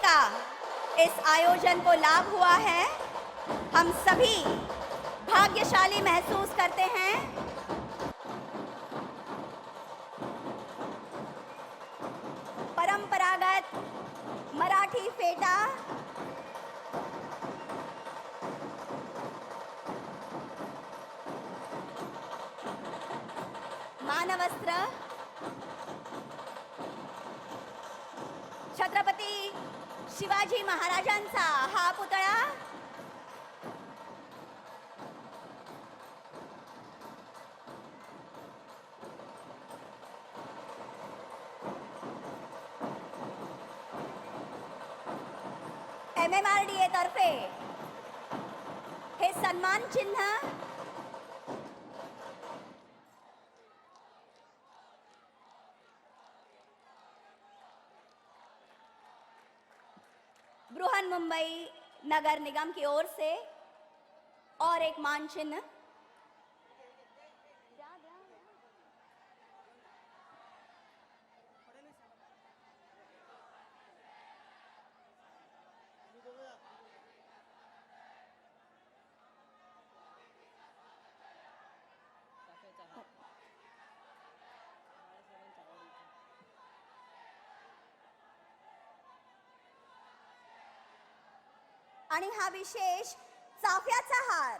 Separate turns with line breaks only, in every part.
का इस आयोजन को लाभ हुआ है, हम सभी भाग्यशाली महसूस करते हैं। परंपरागत मराठी फेटा, मानवस्त्र, छत्रपती शिवाजी महाराजांचा हा पुतळा, MMRDA तर्फे हे सन्मान चिन्ह, बृहन्मुंबई नगर निगम की ओर से और एक मान चिन्ह। आणि हा विशेष चाफ्याचा हार।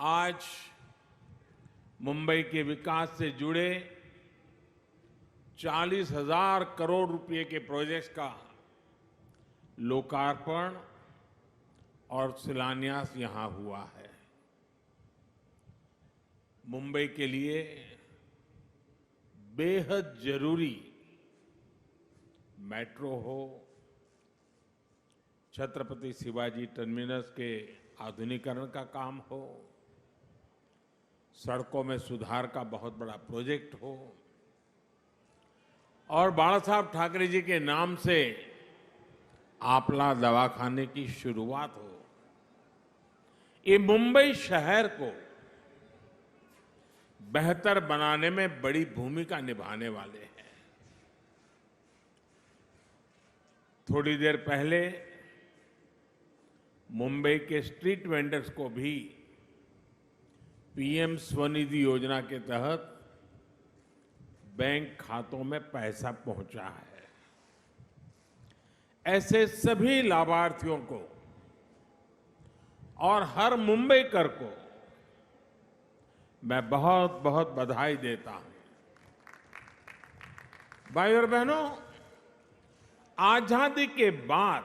आज मुंबई के विकास से जुड़े 40,000 करोड़ रुपए के प्रोजेक्ट्स का लोकार्पण और शिलान्यास यहां हुआ है। मुंबई के लिए बेहद जरूरी मेट्रो हो, छत्रपति शिवाजी टर्मिनस के आधुनिकीकरण का काम हो, सड़कों में सुधार का बहुत बड़ा प्रोजेक्ट हो और बाला साहब ठाकरे जी के नाम से आपला दवाखाने की शुरुआत हो, ये मुंबई शहर को बेहतर बनाने में बड़ी भूमिका निभाने वाले हैं। थोड़ी देर पहले मुंबई के स्ट्रीट वेंडर्स को भी पीएम स्वनिधि योजना के तहत बैंक खातों में पैसा पहुंचा है। ऐसे सभी लाभार्थियों को और हर मुंबईकर को मैं बहुत बहुत बधाई देता हूं। भाइयों और बहनों, आजादी के बाद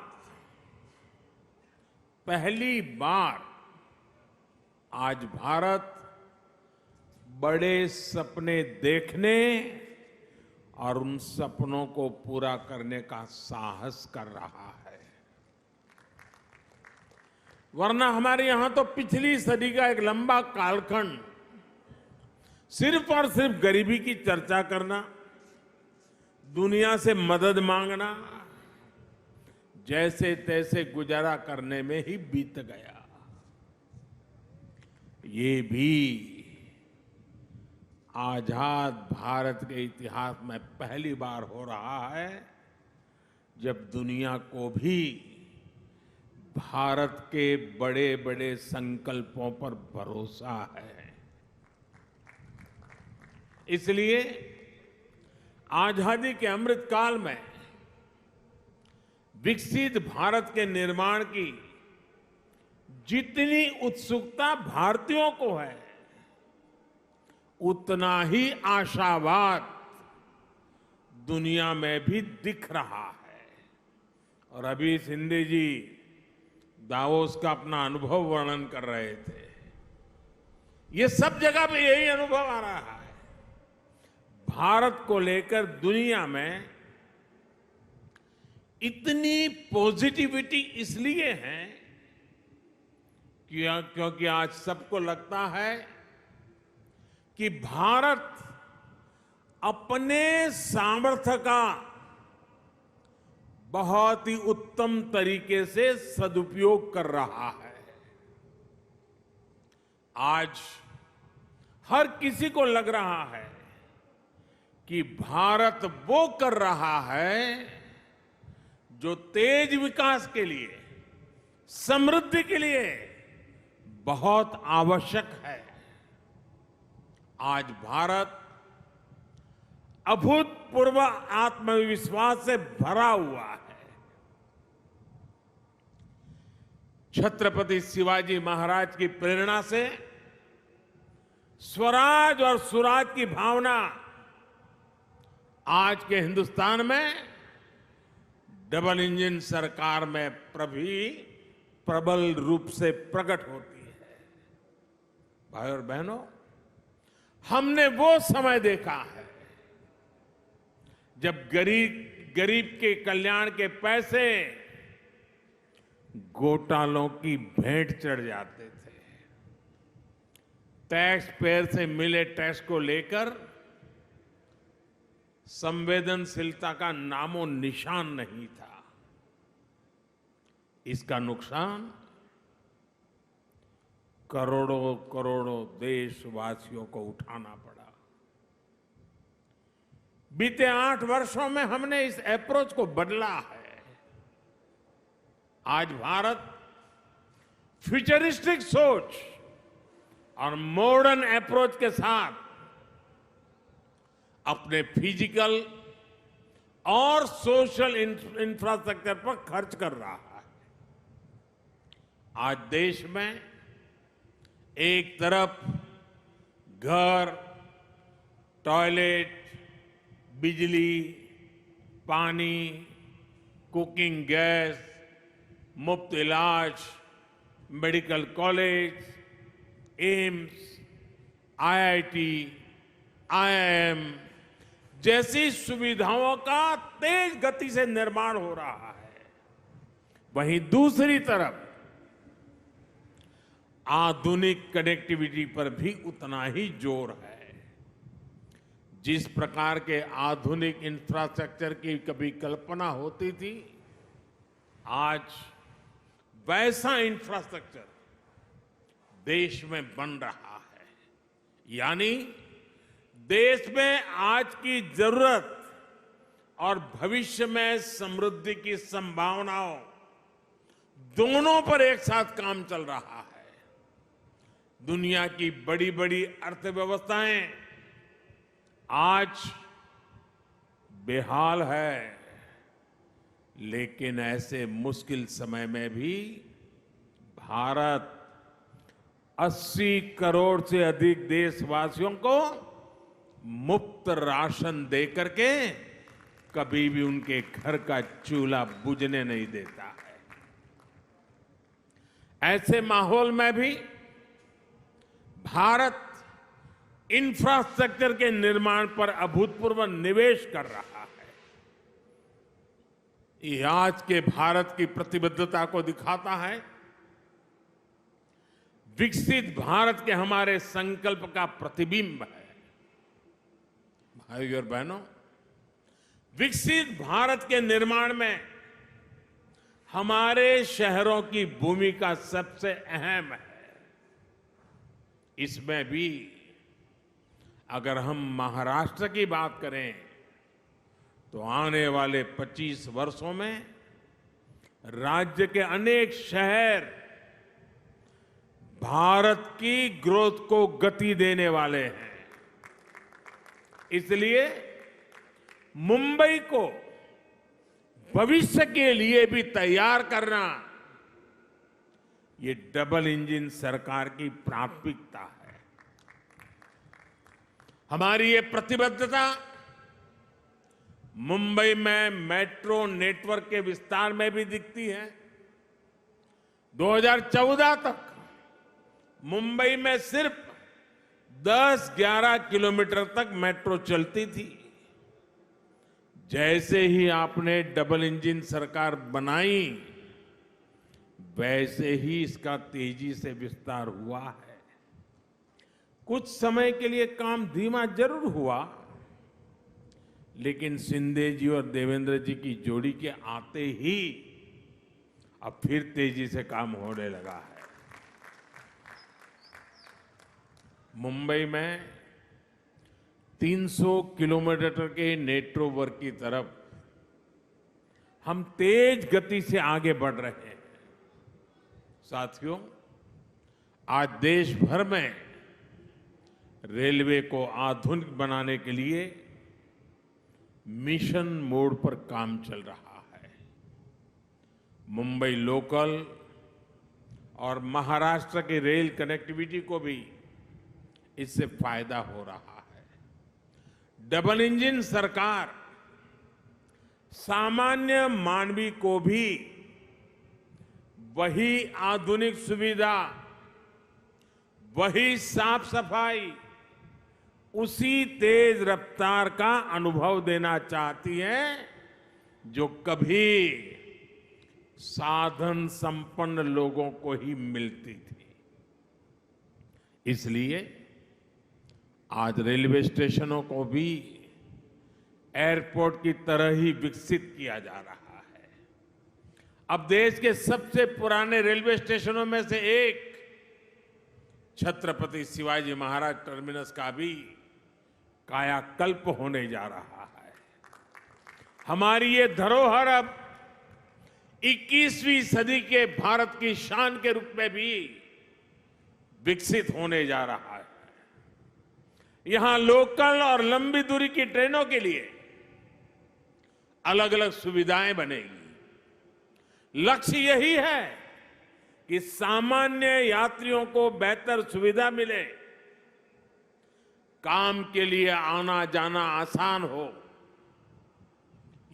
पहली बार आज भारत बड़े सपने देखने और उन सपनों को पूरा करने का साहस कर रहा है। वरना हमारे यहां तो पिछली सदी का एक लंबा कालखंड सिर्फ और सिर्फ गरीबी की चर्चा करना, दुनिया से मदद मांगना, जैसे तैसे गुजारा करने में ही बीत गया। ये भी आजाद भारत के इतिहास में पहली बार हो रहा है जब दुनिया को भी भारत के बड़े बड़े संकल्पों पर भरोसा है। इसलिए आजादी के अमृत काल में विकसित भारत के निर्माण की जितनी उत्सुकता भारतीयों को है, उतना ही आशावाद दुनिया में भी दिख रहा है। और अभी सिंधे जी दावोस का अपना अनुभव वर्णन कर रहे थे। ये सब जगह पे यही अनुभव आ रहा है। भारत को लेकर दुनिया में इतनी पॉजिटिविटी इसलिए है क्योंकि आज सबको लगता है कि भारत अपने सामर्थ्य का बहुत ही उत्तम तरीके से सदुपयोग कर रहा है। आज हर किसी को लग रहा है कि भारत वो कर रहा है जो तेज विकास के लिए, समृद्धि के लिए बहुत आवश्यक है। आज भारत अभूतपूर्व आत्मविश्वास से भरा हुआ है। छत्रपति शिवाजी महाराज की प्रेरणा से स्वराज और सुराज की भावना आज के हिंदुस्तान में डबल इंजन सरकार में प्रबल रूप से प्रकट होती है। भाई और बहनों, हमने वो समय देखा है जब गरीब के कल्याण के पैसे घोटालों की भेंट चढ़ जाते थे। टैक्स पेयर से मिले टैक्स को लेकर संवेदनशीलता का नामो निशान नहीं था। इसका नुकसान करोड़ों करोड़ों देशवासियों को उठाना पड़ा। बीते 8 वर्षों में हमने इस अप्रोच को बदला है। आज भारत फ्यूचरिस्टिक सोच और मॉडर्न अप्रोच के साथ अपने फिजिकल और सोशल इंफ्रास्ट्रक्चर पर खर्च कर रहा है। आज देश में एक तरफ घर, टॉयलेट, बिजली, पानी, कुकिंग गैस, मुफ्त इलाज, medical college, AIIMS, IIT, IIM जैसी सुविधाओं का तेज गति से निर्माण हो रहा है। वहीं दूसरी तरफ आधुनिक कनेक्टिविटी पर भी उतना ही जोर है। जिस प्रकार के आधुनिक इंफ्रास्ट्रक्चर की कभी कल्पना होती थी, आज वैसा इंफ्रास्ट्रक्चर देश में बन रहा है। यानी देश में आज की जरूरत और भविष्य में समृद्धि की संभावनाओं दोनों पर एक साथ काम चल रहा है। दुनिया की बड़ी बड़ी अर्थव्यवस्थाएं आज बेहाल है, लेकिन ऐसे मुश्किल समय में भी भारत 80 करोड़ से अधिक देशवासियों को मुफ्त राशन देकर के कभी भी उनके घर का चूल्हा बुझने नहीं देता है। ऐसे माहौल में भी भारत इंफ्रास्ट्रक्चर के निर्माण पर अभूतपूर्व निवेश कर रहा है। ये आज के भारत की प्रतिबद्धता को दिखाता है। विकसित भारत के हमारे संकल्प का प्रतिबिंब है। भाइयों और बहनों, विकसित भारत के निर्माण में हमारे शहरों की भूमिका सबसे अहम है। इसमें भी अगर हम महाराष्ट्र की बात करें तो आने वाले 25 वर्षों में राज्य के अनेक शहर भारत की ग्रोथ को गति देने वाले हैं। इसलिए मुंबई को भविष्य के लिए भी तैयार करना ये डबल इंजन सरकार की प्राथमिकता है। हमारी ये प्रतिबद्धता मुंबई में मेट्रो नेटवर्क के विस्तार में भी दिखती है। 2014 तक मुंबई में सिर्फ 10-11 किलोमीटर तक मेट्रो चलती थी। जैसे ही आपने डबल इंजन सरकार बनाई, वैसे ही इसका तेजी से विस्तार हुआ है। कुछ समय के लिए काम धीमा जरूर हुआ, लेकिन शिंदे जी और देवेंद्र जी की जोड़ी के आते ही अब फिर तेजी से काम होने लगा है। मुंबई में 300 किलोमीटर के नेटवर्क की तरफ हम तेज गति से आगे बढ़ रहे हैं। साथियों, आज देश भर में रेलवे को आधुनिक बनाने के लिए मिशन मोड पर काम चल रहा है। मुंबई लोकल और महाराष्ट्र की रेल कनेक्टिविटी को भी इससे फायदा हो रहा है। डबल इंजन सरकार सामान्य मानवी को भी वही आधुनिक सुविधा, वही साफ सफाई, उसी तेज रफ्तार का अनुभव देना चाहती है जो कभी साधन संपन्न लोगों को ही मिलती थी। इसलिए आज रेलवे स्टेशनों को भी एयरपोर्ट की तरह ही विकसित किया जा रहा है। अब देश के सबसे पुराने रेलवे स्टेशनों में से एक छत्रपति शिवाजी महाराज टर्मिनस का भी कायाकल्प होने जा रहा है। हमारी ये धरोहर अब 21वीं सदी के भारत की शान के रूप में भी विकसित होने जा रहा है। यहां लोकल और लंबी दूरी की ट्रेनों के लिए अलग अलग सुविधाएं बनेगी। लक्ष्य यही है कि सामान्य यात्रियों को बेहतर सुविधा मिले, काम के लिए आना जाना आसान हो।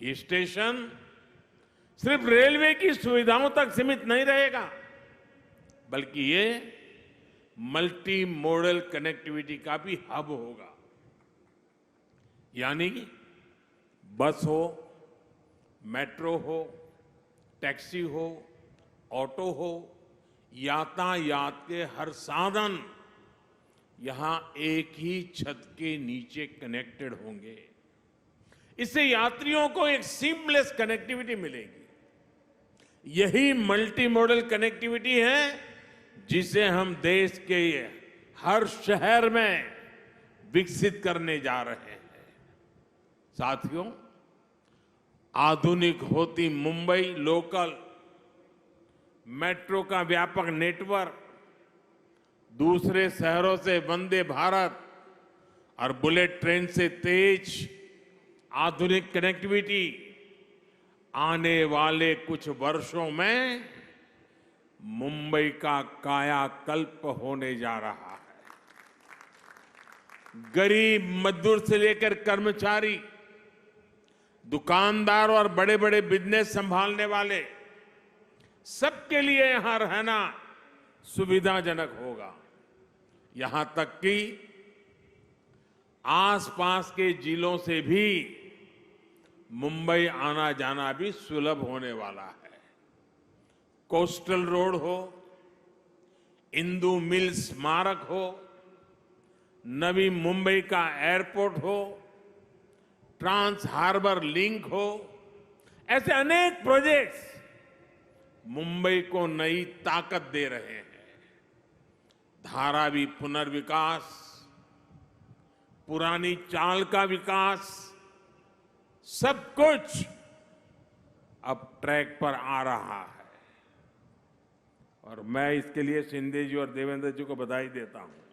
ये स्टेशन सिर्फ रेलवे की सुविधाओं तक सीमित नहीं रहेगा, बल्कि ये मल्टी मॉडल कनेक्टिविटी का भी हब होगा। यानी बस हो, मेट्रो हो, टैक्सी हो, ऑटो हो, यातायात के हर साधन यहां एक ही छत के नीचे कनेक्टेड होंगे। इससे यात्रियों को एक सीमलेस कनेक्टिविटी मिलेगी। यही मल्टी मॉडल कनेक्टिविटी है जिसे हम देश के हर शहर में विकसित करने जा रहे हैं। साथियों, आधुनिक होती मुंबई लोकल मेट्रो का व्यापक नेटवर्क, दूसरे शहरों से वंदे भारत और बुलेट ट्रेन से तेज आधुनिक कनेक्टिविटी आने वाले कुछ वर्षों में मुंबई का कायाकल्प होने जा रहा है। गरीब मजदूर से लेकर कर्मचारी, दुकानदार और बड़े बड़े बिजनेस संभालने वाले, सबके लिए यहां रहना सुविधाजनक होगा। यहां तक कि आसपास के जिलों से भी मुंबई आना जाना भी सुलभ होने वाला है। कोस्टल रोड हो, इंदू मिल स्मारक हो, नवी मुंबई का एयरपोर्ट हो, ट्रांस हार्बर लिंक हो, ऐसे अनेक प्रोजेक्ट्स मुंबई को नई ताकत दे रहे हैं। धारावी पुनर्विकास, पुरानी चाल का विकास, सब कुछ अब ट्रैक पर आ रहा है और मैं इसके लिए शिंदे जी और देवेंद्र जी को बधाई देता हूं।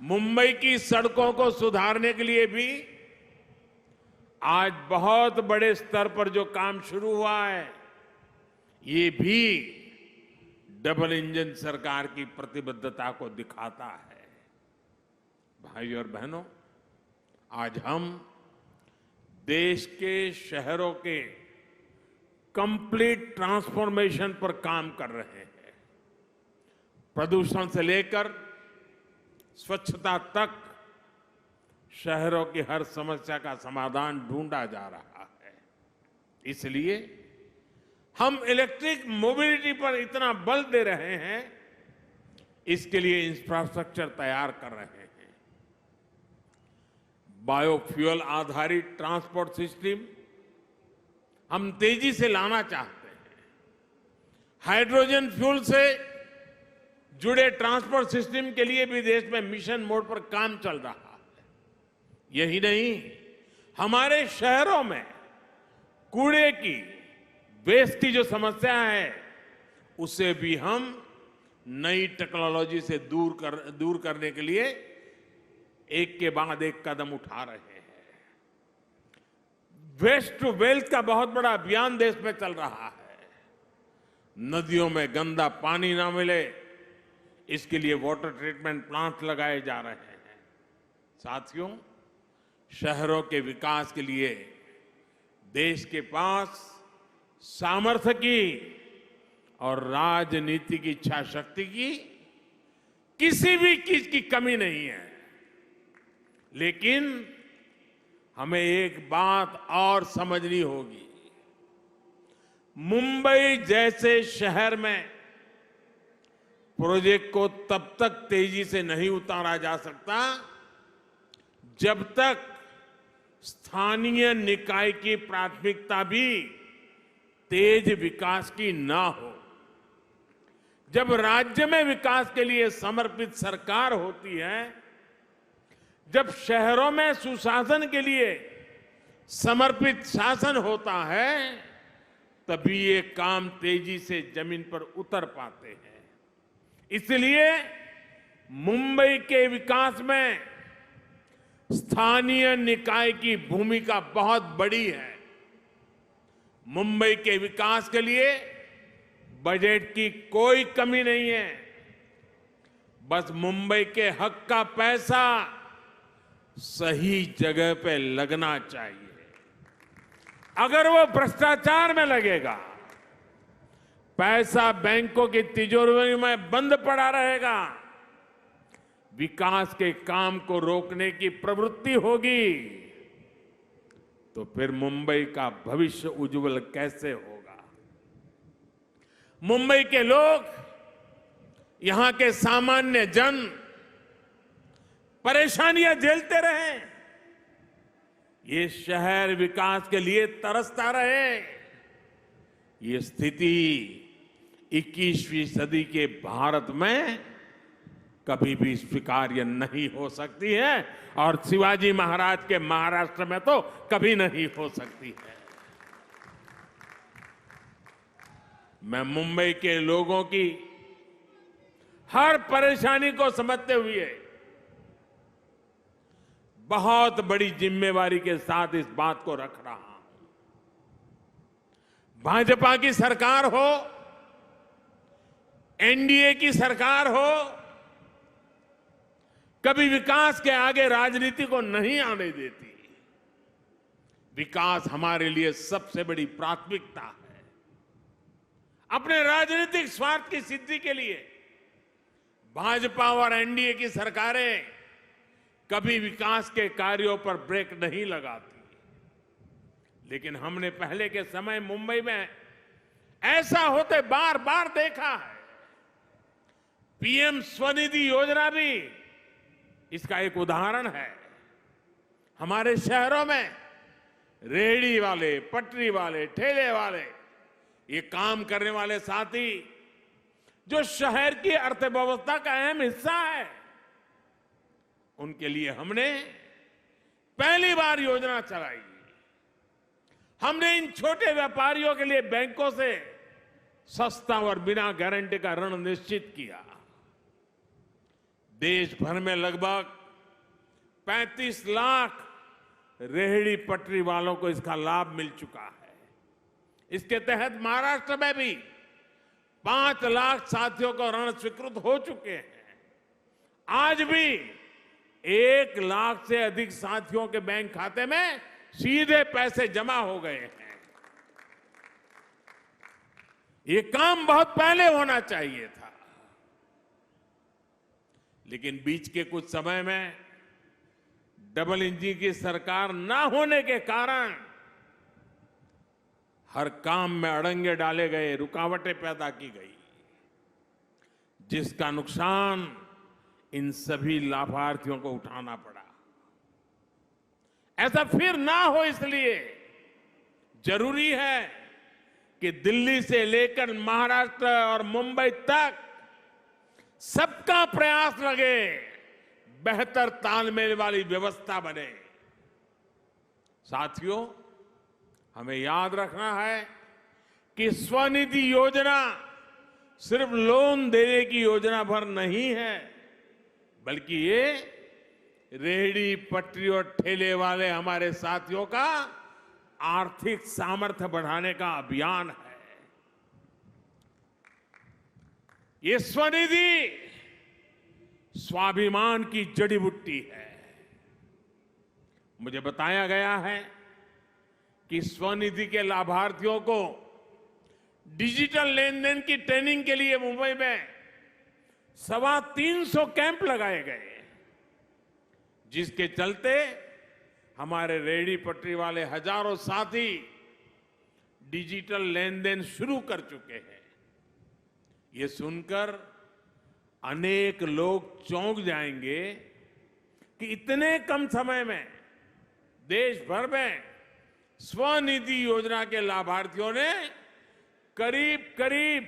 मुंबई की सड़कों को सुधारने के लिए भी आज बहुत बड़े स्तर पर जो काम शुरू हुआ है, ये भी डबल इंजन सरकार की प्रतिबद्धता को दिखाता है। भाइयों और बहनों, आज हम देश के शहरों के कंप्लीट ट्रांसफॉर्मेशन पर काम कर रहे हैं। प्रदूषण से लेकर स्वच्छता तक शहरों की हर समस्या का समाधान ढूंढा जा रहा है। इसलिए हम इलेक्ट्रिक मोबिलिटी पर इतना बल दे रहे हैं, इसके लिए इंफ्रास्ट्रक्चर तैयार कर रहे हैं। बायोफ्यूल आधारित ट्रांसपोर्ट सिस्टम हम तेजी से लाना चाहते हैं। हाइड्रोजन फ्यूल से जुड़े ट्रांसपोर्ट सिस्टम के लिए भी देश में मिशन मोड पर काम चल रहा है। यही नहीं, हमारे शहरों में कूड़े की, वेस्ट की जो समस्या है उसे भी हम नई टेक्नोलॉजी से दूर करने के लिए एक के बाद एक कदम उठा रहे हैं। वेस्ट टू वेल्थ का बहुत बड़ा अभियान देश में चल रहा है। नदियों में गंदा पानी ना मिले, इसके लिए वाटर ट्रीटमेंट प्लांट लगाए जा रहे हैं। साथियों, शहरों के विकास के लिए देश के पास सामर्थ्य की और राजनीति की इच्छा शक्ति की किसी भी चीज की कमी नहीं है। लेकिन हमें एक बात और समझनी होगी। मुंबई जैसे शहर में प्रोजेक्ट को तब तक तेजी से नहीं उतारा जा सकता जब तक स्थानीय निकाय की प्राथमिकता भी तेज विकास की ना हो। जब राज्य में विकास के लिए समर्पित सरकार होती है, जब शहरों में सुशासन के लिए समर्पित शासन होता है, तभी ये काम तेजी से जमीन पर उतर पाते हैं। इसलिए मुंबई के विकास में स्थानीय निकाय की भूमिका बहुत बड़ी है। मुंबई के विकास के लिए बजट की कोई कमी नहीं है। बस मुंबई के हक का पैसा सही जगह पे लगना चाहिए। अगर वो भ्रष्टाचार में लगेगा, पैसा बैंकों की तिजोरी में बंद पड़ा रहेगा, विकास के काम को रोकने की प्रवृत्ति होगी, तो फिर मुंबई का भविष्य उज्जवल कैसे होगा? मुंबई के लोग, यहां के सामान्य जन परेशानियां झेलते रहे, ये शहर विकास के लिए तरसता रहे। ये स्थिति 21वीं सदी के भारत में कभी भी स्वीकार्य नहीं हो सकती है और शिवाजी महाराज के महाराष्ट्र में तो कभी नहीं हो सकती है। मैं मुंबई के लोगों की हर परेशानी को समझते हुए बहुत बड़ी जिम्मेवारी के साथ इस बात को रख रहा हूं। भाजपा की सरकार हो, एनडीए की सरकार हो, कभी विकास के आगे राजनीति को नहीं आने देती। विकास हमारे लिए सबसे बड़ी प्राथमिकता है। अपने राजनीतिक स्वार्थ की सिद्धि के लिए भाजपा और एनडीए की सरकारें कभी विकास के कार्यों पर ब्रेक नहीं लगाती। लेकिन हमने पहले के समय मुंबई में ऐसा होते बार बार देखा है। पीएम स्वनिधि योजना भी इसका एक उदाहरण है। हमारे शहरों में रेहड़ी वाले, पटरी वाले, ठेले वाले, ये काम करने वाले साथी जो शहर की अर्थव्यवस्था का अहम हिस्सा है, उनके लिए हमने पहली बार योजना चलाई। हमने इन छोटे व्यापारियों के लिए बैंकों से सस्ता और बिना गारंटी का ऋण निश्चित किया। देश भर में लगभग 35 लाख रेहड़ी पटरी वालों को इसका लाभ मिल चुका है। इसके तहत महाराष्ट्र में भी 5 लाख साथियों को ऋण स्वीकृत हो चुके हैं। आज भी 1 लाख से अधिक साथियों के बैंक खाते में सीधे पैसे जमा हो गए हैं। ये काम बहुत पहले होना चाहिए था, लेकिन बीच के कुछ समय में डबल इंजन की सरकार ना होने के कारण हर काम में अड़ंगे डाले गए, रुकावटें पैदा की गई, जिसका नुकसान इन सभी लाभार्थियों को उठाना पड़ा। ऐसा फिर ना हो, इसलिए जरूरी है कि दिल्ली से लेकर महाराष्ट्र और मुंबई तक सबका प्रयास लगे, बेहतर तालमेल वाली व्यवस्था बने। साथियों, हमें याद रखना है कि स्वनिधि योजना सिर्फ लोन देने की योजना भर नहीं है, बल्कि ये रेहड़ी पटरी और ठेले वाले हमारे साथियों का आर्थिक सामर्थ्य बढ़ाने का अभियान है। ये स्वनिधि स्वाभिमान की जड़ी बूटी है। मुझे बताया गया है कि स्वनिधि के लाभार्थियों को डिजिटल लेन देन की ट्रेनिंग के लिए मुंबई में 350 कैंप लगाए गए, जिसके चलते हमारे रेहड़ी पटरी वाले हजारों साथी डिजिटल लेन देन शुरू कर चुके हैं। ये सुनकर अनेक लोग चौंक जाएंगे कि इतने कम समय में देश भर में स्वनिधि योजना के लाभार्थियों ने करीब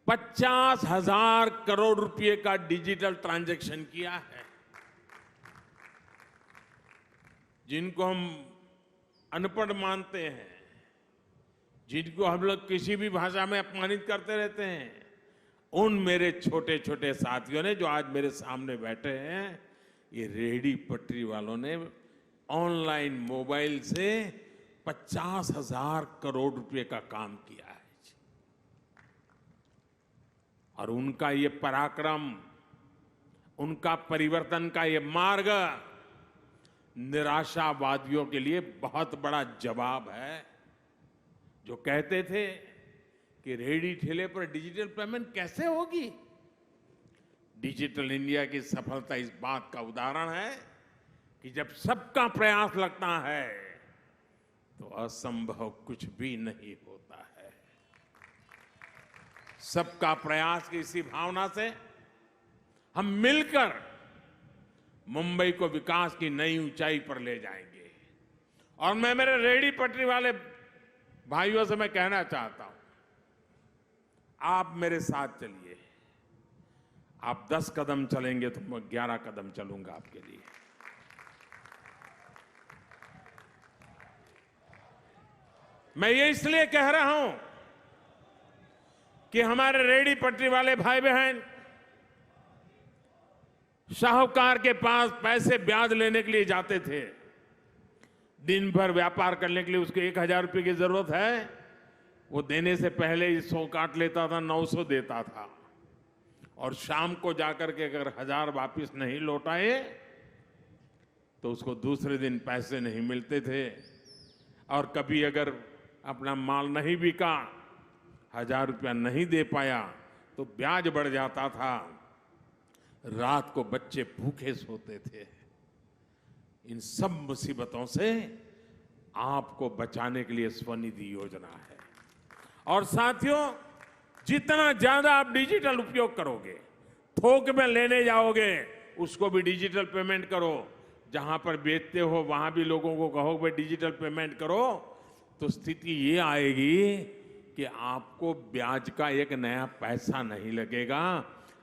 50,000 करोड़ रुपए का डिजिटल ट्रांजैक्शन किया है। जिनको हम अनपढ़ मानते हैं, जिनको हम लोग किसी भी भाषा में अपमानित करते रहते हैं, उन मेरे छोटे छोटे साथियों ने जो आज मेरे सामने बैठे हैं, ये रेहड़ी पटरी वालों ने ऑनलाइन मोबाइल से 50,000 करोड़ रुपए का काम किया है। और उनका ये पराक्रम, उनका परिवर्तन का ये मार्ग निराशावादियों के लिए बहुत बड़ा जवाब है, जो कहते थे कि रेहड़ी ठेले पर डिजिटल पेमेंट कैसे होगी। डिजिटल इंडिया की सफलता इस बात का उदाहरण है कि जब सबका प्रयास लगता है तो असंभव कुछ भी नहीं होता है। सबका प्रयास की इसी भावना से हम मिलकर मुंबई को विकास की नई ऊंचाई पर ले जाएंगे। और मैं मेरे रेहड़ी पटरी वाले भाइयों से मैं कहना चाहता हूं, आप मेरे साथ चलिए। आप 10 कदम चलेंगे तो मैं 11 कदम चलूंगा आपके लिए। मैं ये इसलिए कह रहा हूं कि हमारे रेहड़ी पटरी वाले भाई बहन साहूकार के पास पैसे ब्याज लेने के लिए जाते थे। दिन भर व्यापार करने के लिए उसको 1,000 रुपए की जरूरत है, वो देने से पहले ही 100 काट लेता था, 900 देता था। और शाम को जाकर के अगर 1,000 वापिस नहीं लौटाए तो उसको दूसरे दिन पैसे नहीं मिलते थे। और कभी अगर अपना माल नहीं बिका, 1,000 रुपया नहीं दे पाया तो ब्याज बढ़ जाता था। रात को बच्चे भूखे सोते थे। इन सब मुसीबतों से आपको बचाने के लिए स्वनिधि योजना है। और साथियों, जितना ज्यादा आप डिजिटल उपयोग करोगे, थोक में लेने जाओगे, उसको भी डिजिटल पेमेंट करो। जहां पर बेचते हो वहां भी लोगों को कहो भाई डिजिटल पेमेंट करो, तो स्थिति ये आएगी कि आपको ब्याज का एक नया पैसा नहीं लगेगा।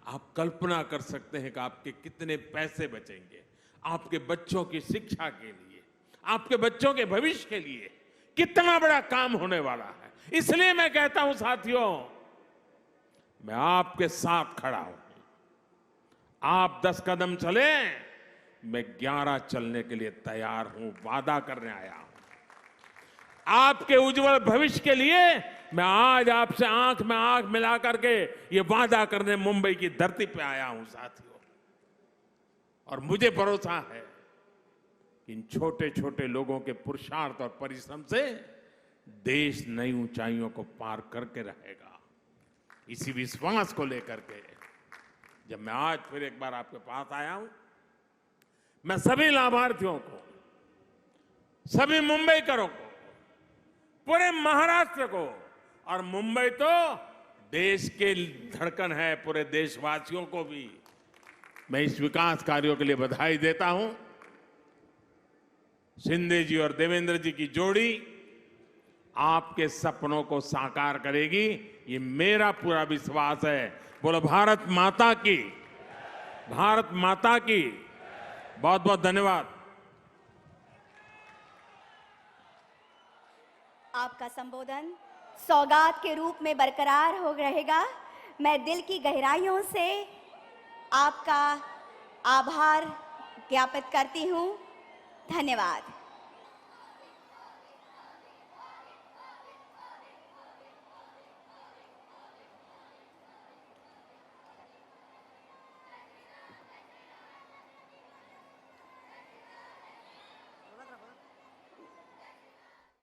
आप कल्पना कर सकते हैं कि आपके कितने पैसे बचेंगे। आपके बच्चों की शिक्षा के लिए, आपके बच्चों के भविष्य के लिए कितना बड़ा काम होने वाला है। इसलिए मैं कहता हूं साथियों, मैं आपके साथ खड़ा हूं। आप 10 कदम चले, मैं 11 चलने के लिए तैयार हूं, वादा करने आया हूं। आपके उज्जवल भविष्य के लिए मैं आज आपसे आंख में आंख मिला करके ये वादा करने मुंबई की धरती पे आया हूं साथियों। और मुझे भरोसा है कि इन छोटे छोटे लोगों के पुरुषार्थ और परिश्रम से देश नई ऊंचाइयों को पार करके रहेगा। इसी विश्वास को लेकर के जब मैं आज फिर एक बार आपके पास आया हूं, मैं सभी लाभार्थियों को, सभी मुंबईकरों को, पूरे महाराष्ट्र को, और मुंबई तो देश के धड़कन है, पूरे देशवासियों को भी मैं इस विकास कार्यों के लिए बधाई देता हूं। शिंदे जी और देवेंद्र जी की जोड़ी आपके सपनों को साकार करेगी, ये मेरा पूरा विश्वास है। बोलो भारत माता की, भारत माता की। बहुत बहुत धन्यवाद।
आपका संबोधन सौगात के रूप में बरकरार हो रहेगा। मैं दिल की गहराइयों से आपका आभार ज्ञापित करती हूँ। धन्यवाद।